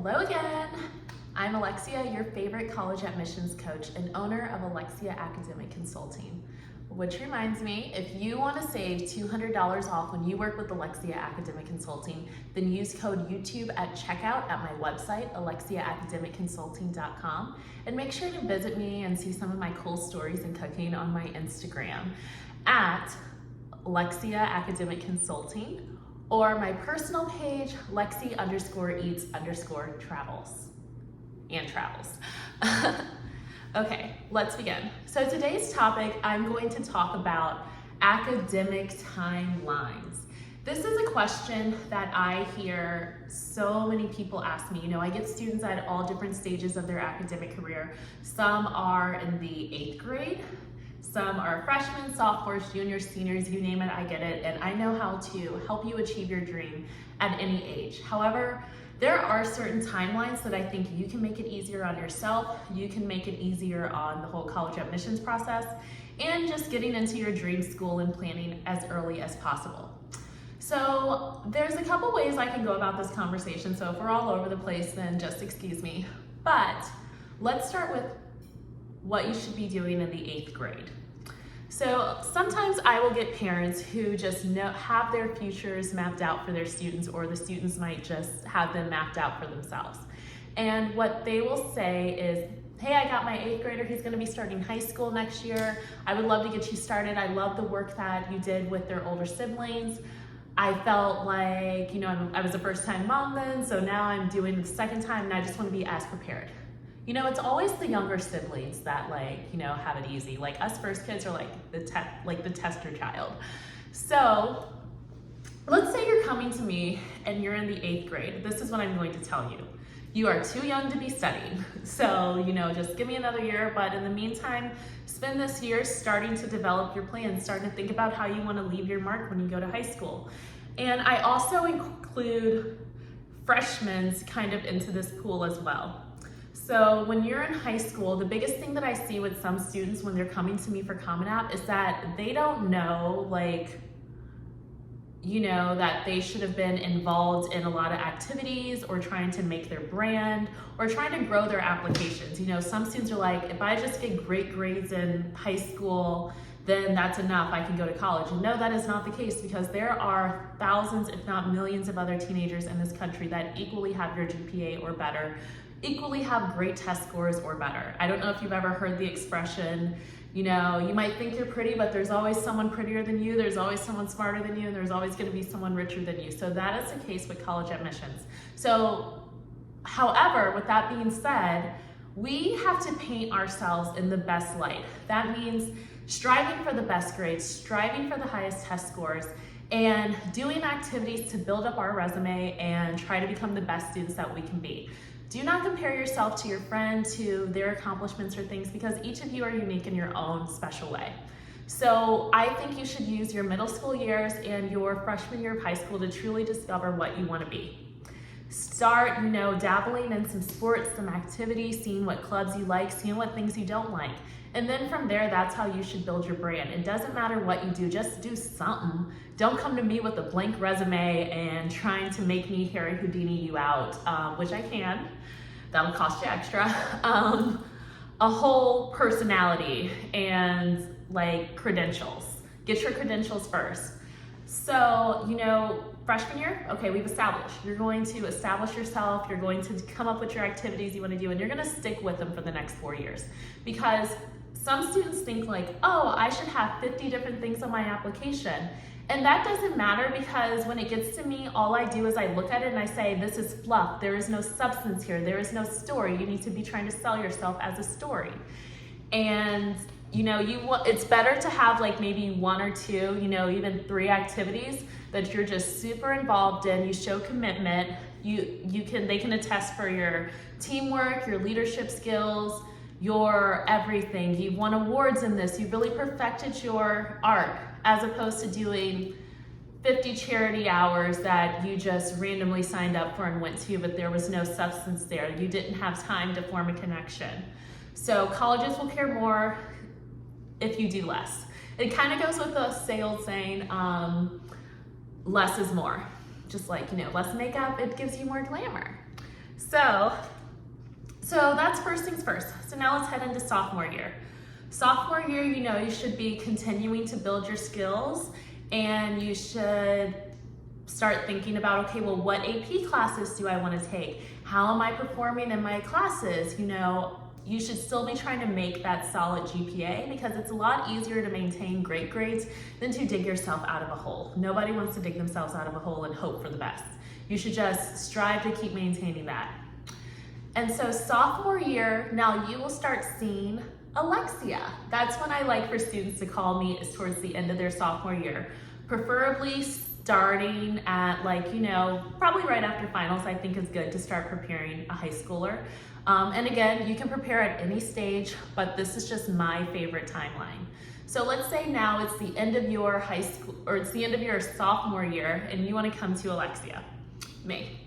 Hello again. I'm Alexia, your favorite college admissions coach and owner of Alexia Academic Consulting. Which reminds me, if you want to save $200 off when you work with Alexia Academic Consulting, then use code YouTube at checkout at my website, alexiaacademicconsulting.com, and make sure to visit me and see some of my cool stories and cooking on my Instagram at Alexia Academic Consulting, or my personal page, Lexi_eats_travels and travels. Okay, let's begin. So today's topic, I'm going to talk about academic timelines. This is a question that I hear so many people ask me. You know, I get students at all different stages of their academic career. Some are in the 8th grade, some are freshmen, sophomores, juniors, seniors, you name it, I get it. And I know how to help you achieve your dream at any age. However, there are certain timelines that I think you can make it easier on yourself, you can make it easier on the whole college admissions process, and just getting into your dream school and planning as early as possible. So there's a couple ways I can go about this conversation, so if we're all over the place, then just excuse me. But let's start with what you should be doing in the 8th grade. So sometimes I will get parents who just have their futures mapped out for their students, or the students might just have them mapped out for themselves. And what they will say is, hey, I got my 8th grader, he's gonna be starting high school next year. I would love to get you started. I love the work that you did with their older siblings. I felt like, you know, I was a first-time mom then, so now I'm doing the second time and I just wanna be as prepared. You know, it's always the younger siblings that have it easy. Like us first kids are like the tester child. So let's say you're coming to me and you're in the 8th grade. This is what I'm going to tell you. You are too young to be studying. So, just give me another year. But in the meantime, spend this year starting to develop your plans, starting to think about how you want to leave your mark when you go to high school. And I also include freshmen kind of into this pool as well. So when you're in high school, the biggest thing that I see with some students when they're coming to me for Common App is that they don't know, that they should have been involved in a lot of activities or trying to make their brand or trying to grow their applications. Some students are like, if I just get great grades in high school, then that's enough, I can go to college. And no, that is not the case, because there are thousands, if not millions of other teenagers in this country that equally have your GPA or better, equally have great test scores or better. I don't know if you've ever heard the expression, you might think you're pretty, but there's always someone prettier than you, there's always someone smarter than you, and there's always gonna be someone richer than you. So that is the case with college admissions. So, however, with that being said, we have to paint ourselves in the best light. That means striving for the best grades, striving for the highest test scores, and doing activities to build up our resume and try to become the best students that we can be. Do not compare yourself to your friend, to their accomplishments or things, because each of you are unique in your own special way. So I think you should use your middle school years and your freshman year of high school to truly discover what you want to be. Start, dabbling in some sports, some activities, seeing what clubs you like, seeing what things you don't like. And then from there, that's how you should build your brand. It doesn't matter what you do, just do something. Don't come to me with a blank resume and trying to make me Harry Houdini you out, which I can. That'll cost you extra. A whole personality and credentials. Get your credentials first. So, freshman year, okay, we've established. You're going to establish yourself, you're going to come up with your activities you want to do, and you're going to stick with them for the next 4 years. Because some students think oh, I should have 50 different things on my application. And that doesn't matter, because when it gets to me, all I do is I look at it and I say, this is fluff. There is no substance here. There is no story. You need to be trying to sell yourself as a story. And it's better to have maybe 1 or 2, even 3 activities that you're just super involved in. You show commitment. They can attest for your teamwork, your leadership skills, your everything. You've won awards in this. You've really perfected your art, as opposed to doing 50 charity hours that you just randomly signed up for and went to, but there was no substance there. You didn't have time to form a connection. So colleges will care more if you do less. It kind of goes with the sales saying, less is more. Just less makeup, it gives you more glamour. So that's first things first. So now let's head into sophomore year. Sophomore year, you should be continuing to build your skills, and you should start thinking about, okay, well, what AP classes do I want to take? How am I performing in my classes? You should still be trying to make that solid GPA, because it's a lot easier to maintain great grades than to dig yourself out of a hole. Nobody wants to dig themselves out of a hole and hope for the best. You should just strive to keep maintaining that. And so sophomore year, now you will start seeing Alexia. That's when I like for students to call me, is towards the end of their sophomore year. Preferably starting at probably right after finals, I think is good to start preparing a high schooler. And again, you can prepare at any stage, but this is just my favorite timeline. So let's say now it's the end of your high school, or it's the end of your sophomore year, and you want to come to Alexia, me.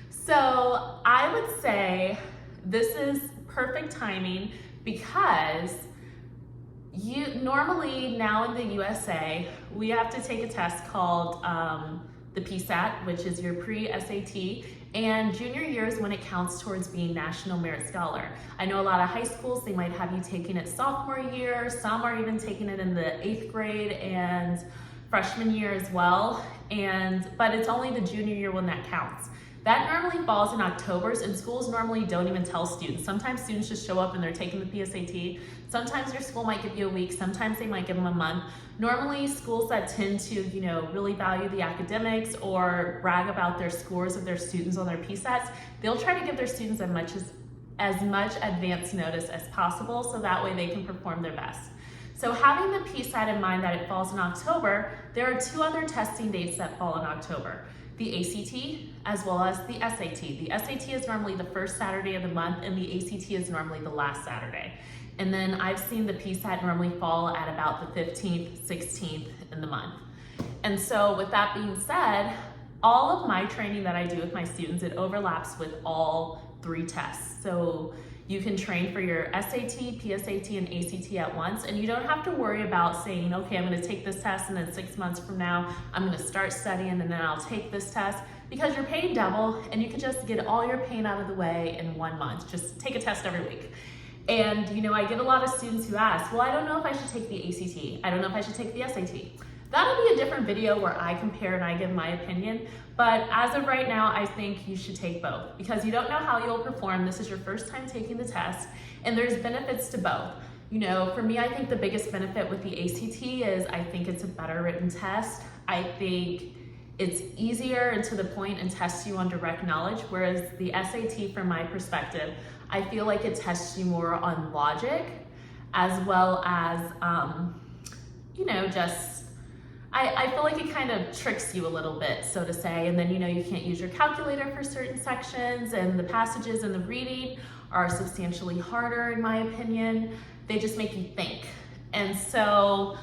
So I would say this is perfect timing, because normally now in the USA, we have to take a test called the PSAT, which is your pre-SAT, and junior year is when it counts towards being National Merit Scholar. I know a lot of high schools, they might have you taking it sophomore year, some are even taking it in the 8th grade and freshman year as well, but it's only the junior year when that counts. That normally falls in Octobers, and schools normally don't even tell students. Sometimes students just show up and they're taking the PSAT. Sometimes your school might give you a week, sometimes they might give them a month. Normally schools that tend to, really value the academics or brag about their scores of their students on their PSATs, they'll try to give their students as much advance notice as possible, so that way they can perform their best. So having the PSAT in mind that it falls in October, there are 2 other testing dates that fall in October: the ACT as well as the SAT. The SAT is normally the first Saturday of the month, and the ACT is normally the last Saturday. And then I've seen the PSAT normally fall at about the 15th, 16th in the month. And so with that being said, all of my training that I do with my students, it overlaps with all 3 tests. So you can train for your SAT, PSAT, and ACT at once, and you don't have to worry about saying, okay, I'm gonna take this test, and then 6 months from now, I'm gonna start studying, and then I'll take this test, because you're paying double, and you can just get all your pain out of the way in 1 month. Just take a test every week. And I get a lot of students who ask, well, I don't know if I should take the ACT. I don't know if I should take the SAT. That'll be a different video where I compare and I give my opinion, but as of right now, I think you should take both, because you don't know how you'll perform. This is your first time taking the test, and there's benefits to both. For me, I think the biggest benefit with the ACT is I think it's a better written test. I think it's easier and to the point and tests you on direct knowledge, whereas the SAT, from my perspective, I feel like it tests you more on logic, as well as, I feel like it kind of tricks you a little bit, so to say, and then you can't use your calculator for certain sections, and the passages and the reading are substantially harder in my opinion. They just make you think. And so,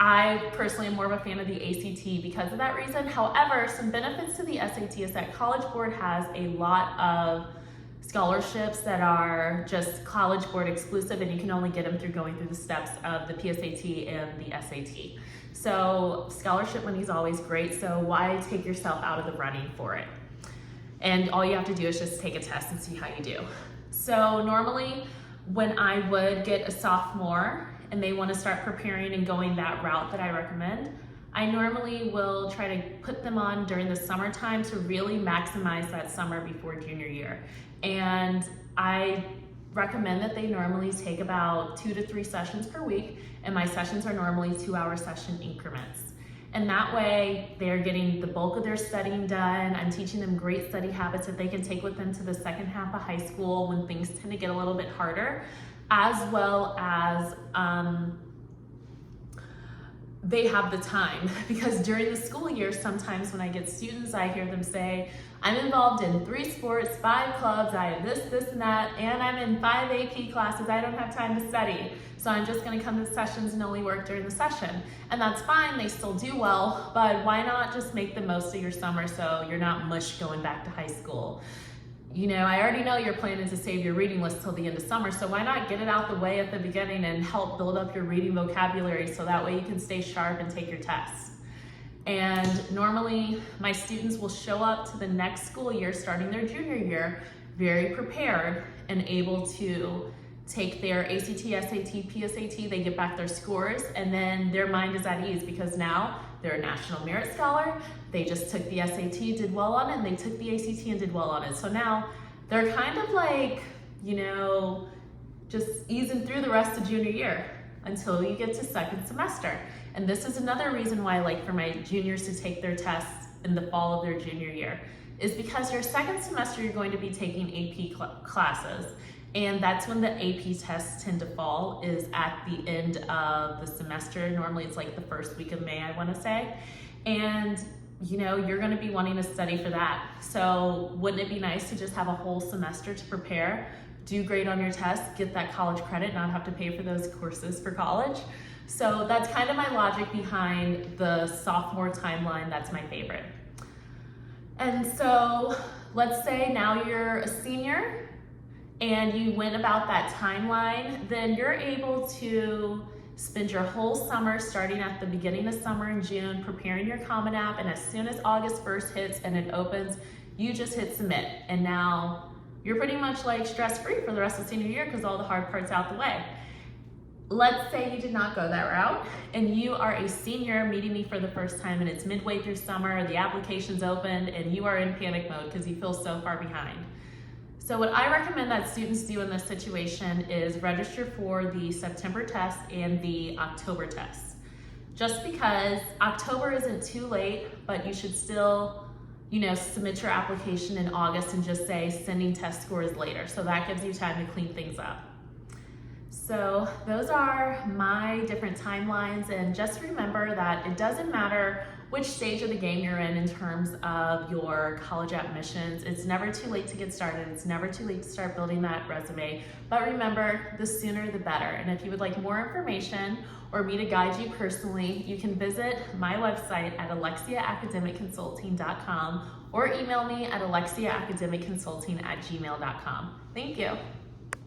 I personally am more of a fan of the ACT because of that reason. However, some benefits to the SAT is that College Board has a lot of scholarships that are just College Board exclusive, and you can only get them through going through the steps of the PSAT and the SAT. So scholarship money is always great, so why take yourself out of the running for it? And all you have to do is just take a test and see how you do. So normally when I would get a sophomore and they want to start preparing and going that route that I recommend, I normally will try to put them on during the summertime to really maximize that summer before junior year. And I recommend that they normally take about 2 to 3 sessions per week, and my sessions are normally 2-hour session increments. And that way they're getting the bulk of their studying done. I'm teaching them great study habits that they can take with them to the second half of high school when things tend to get a little bit harder, as well as they have the time, because during the school year, sometimes when I get students, I hear them say, I'm involved in 3 sports, 5 clubs, I have this, this, and that, and I'm in 5 AP classes, I don't have time to study. So I'm just gonna come to sessions and only work during the session. And that's fine, they still do well, but why not just make the most of your summer so you're not mush going back to high school? I already know you're planning to save your reading list till the end of summer, so why not get it out the way at the beginning and help build up your reading vocabulary so that way you can stay sharp and take your tests. And normally my students will show up to the next school year, starting their junior year, very prepared and able to take their ACT, SAT, PSAT, they get back their scores, and then their mind is at ease because now they're a National Merit Scholar, they just took the SAT, did well on it, and they took the ACT and did well on it. So now they're kind of like, you know, just easing through the rest of junior year until you get to second semester. And this is another reason why I like for my juniors to take their tests in the fall of their junior year, is because your second semester you're going to be taking AP classes. And that's when the AP tests tend to fall, is at the end of the semester. Normally it's like the first week of May, I want to say. And you know, you're going to be wanting to study for that. So wouldn't it be nice to just have a whole semester to prepare, do great on your tests, get that college credit, not have to pay for those courses for college? So that's kind of my logic behind the sophomore timeline. That's my favorite. And so let's say now you're a senior and you went about that timeline, then you're able to spend your whole summer, starting at the beginning of summer in June, preparing your Common App, and as soon as August 1st hits and it opens, you just hit submit. And now you're pretty much like stress-free for the rest of senior year because all the hard part's out the way. Let's say you did not go that route and you are a senior meeting me for the first time and it's midway through summer, the application's opened, and you are in panic mode because you feel so far behind. So what I recommend that students do in this situation is register for the September test and the October test. Just because October isn't too late, but you should still, you know, submit your application in August and just say sending test scores later. So that gives you time to clean things up. So those are my different timelines, and just remember that it doesn't matter which stage of the game you're in terms of your college admissions. It's never too late to get started. It's never too late to start building that resume. But remember, the sooner the better. And if you would like more information or me to guide you personally, you can visit my website at alexiaacademicconsulting.com or email me at alexiaacademicconsulting@gmail.com. Thank you.